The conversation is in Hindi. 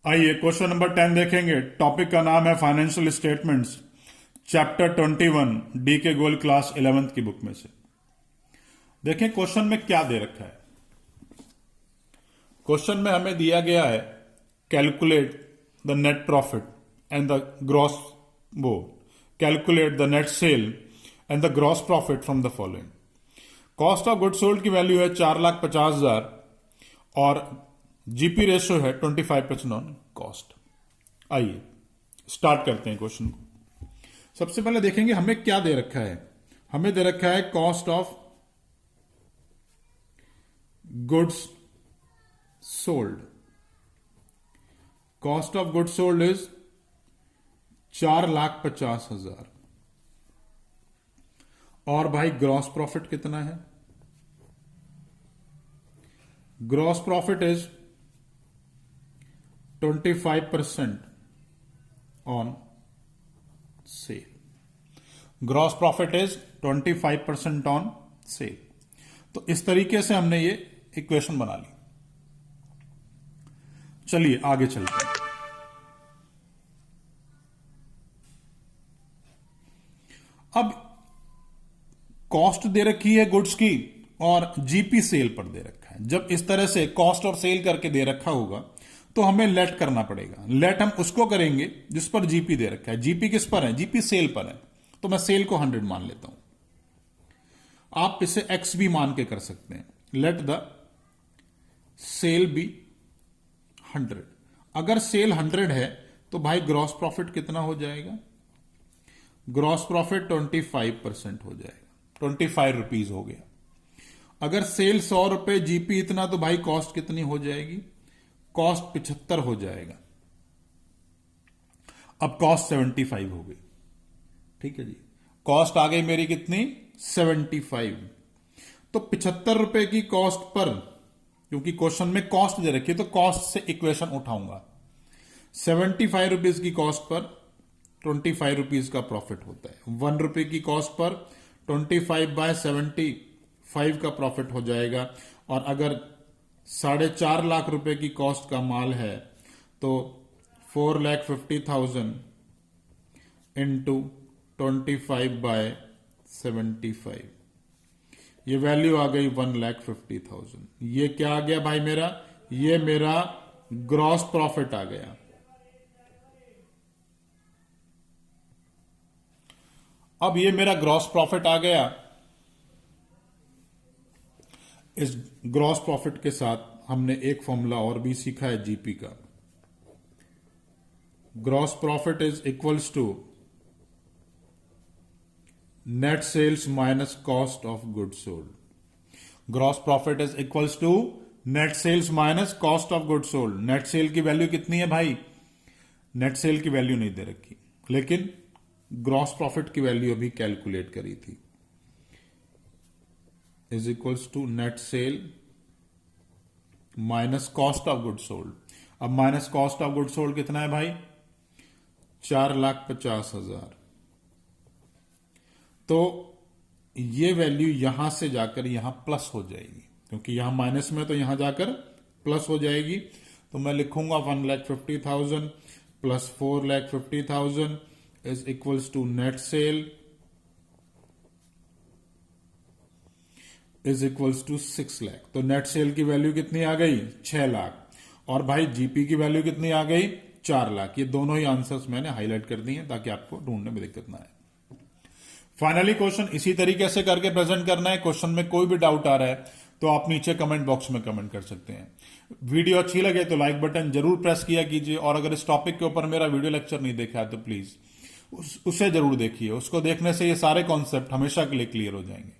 आइए क्वेश्चन नंबर 10 देखेंगे। टॉपिक का नाम है फाइनेंशियल स्टेटमेंट्स, चैप्टर 21, डी के गोल क्लास 11th की बुक में से। देखें क्वेश्चन में क्या दे रखा है। क्वेश्चन में हमें दिया गया है calculate the net profit and the gross वो calculate the net sale and the gross profit from the following. Cost of good sold की वैल्यू है 4,50,000 और जीपी रेशियो है 25% ऑन कॉस्ट। आइए स्टार्ट करते हैं क्वेश्चन को। सबसे पहले देखेंगे हमें क्या दे रखा है। हमें दे रखा है cost of goods sold. Cost of goods sold is 4,50,000 और भाई ग्रॉस प्रॉफिट कितना है? Gross profit is 25% on sale. Gross profit is 25% on sale. तो इस तरीके से हमने ये इक्वेशन बना ली। चलिए आगे चलते हैं। अब कॉस्ट दे रखी है गुड्स की और जीपी सेल पर दे रखा है। जब इस तरह से कॉस्ट और सेल करके दे रखा होगा तो हमें लेट करना पड़ेगा। लेट हम उसको करेंगे जिस पर जीपी दे रखा है। जीपी किस पर है? जीपी सेल पर है। तो मैं सेल को 100 मान लेता हूं। आप इसे एक्स भी मान के कर सकते हैं। Let the sale be 100। अगर सेल 100 है तो भाई ग्रॉस प्रॉफिट कितना हो जाएगा? ग्रॉस प्रॉफिट 25% हो जाएगा। 25 रुपीज हो गया। अगर सेल 100 रुपए, जीपी इतना, तो भाई कॉस्ट कितनी हो जाएगी? कॉस्ट 75 हो जाएगा। अब कॉस्ट 75 हो गई। ठीक है जी, कॉस्ट आ गई मेरी कितनी? 75। तो 75 रुपए की कॉस्ट पर, क्योंकि क्वेश्चन में कॉस्ट दे रखी है तो कॉस्ट से इक्वेशन उठाऊंगा। 75 रुपीज की कॉस्ट पर 25 रुपीज का प्रॉफिट होता है। 1 रुपए की कॉस्ट पर 25/75 का प्रॉफिट हो जाएगा। और अगर 4.5 लाख रुपए की कॉस्ट का माल है तो 4,50,000 इंटू 25/75, ये वैल्यू आ गई 1,50,000। ये क्या आ गया भाई मेरा? ये मेरा ग्रॉस प्रॉफिट आ गया। अब ये मेरा ग्रॉस प्रॉफिट आ गया। इस ग्रॉस प्रॉफिट के साथ हमने एक फॉर्मूला और भी सीखा है जीपी का। Gross profit is equals to net sales minus cost of goods sold. Gross profit is equals to net sales minus cost of goods sold. Net sale की वैल्यू कितनी है भाई? नेट सेल की वैल्यू नहीं दे रखी, लेकिन ग्रॉस प्रॉफिट की वैल्यू अभी कैलकुलेट करी थी। Is equals to net sale minus cost of good sold. अब minus cost of good sold कितना है भाई? 4,50,000। तो ये वैल्यू यहां से जाकर यहां प्लस हो जाएगी, क्योंकि यहां माइनस में तो यहां जाकर प्लस हो जाएगी। तो मैं लिखूंगा 1,50,000 plus 4,50,000 is equals to net sale is equals to 6 lakh. तो नेट सेल की वैल्यू कितनी आ गई? 6 लाख। और भाई जीपी की वैल्यू कितनी आ गई? 4 लाख। ये दोनों ही आंसर्स मैंने हाईलाइट कर दिए ताकि आपको ढूंढने में दिक्कत ना आए। फाइनली क्वेश्चन इसी तरीके से करके प्रेजेंट करना है। क्वेश्चन में कोई भी डाउट आ रहा है तो आप नीचे कमेंट बॉक्स में कमेंट कर सकते हैं। वीडियो अच्छी लगे तो लाइक बटन जरूर प्रेस किया कीजिए। और अगर इस टॉपिक के ऊपर मेरा वीडियो लेक्चर नहीं देखा है तो प्लीज उसे जरूर देखिए। उसको देखने से ये सारे कॉन्सेप्ट हमेशा के लिए क्लियर हो जाएंगे।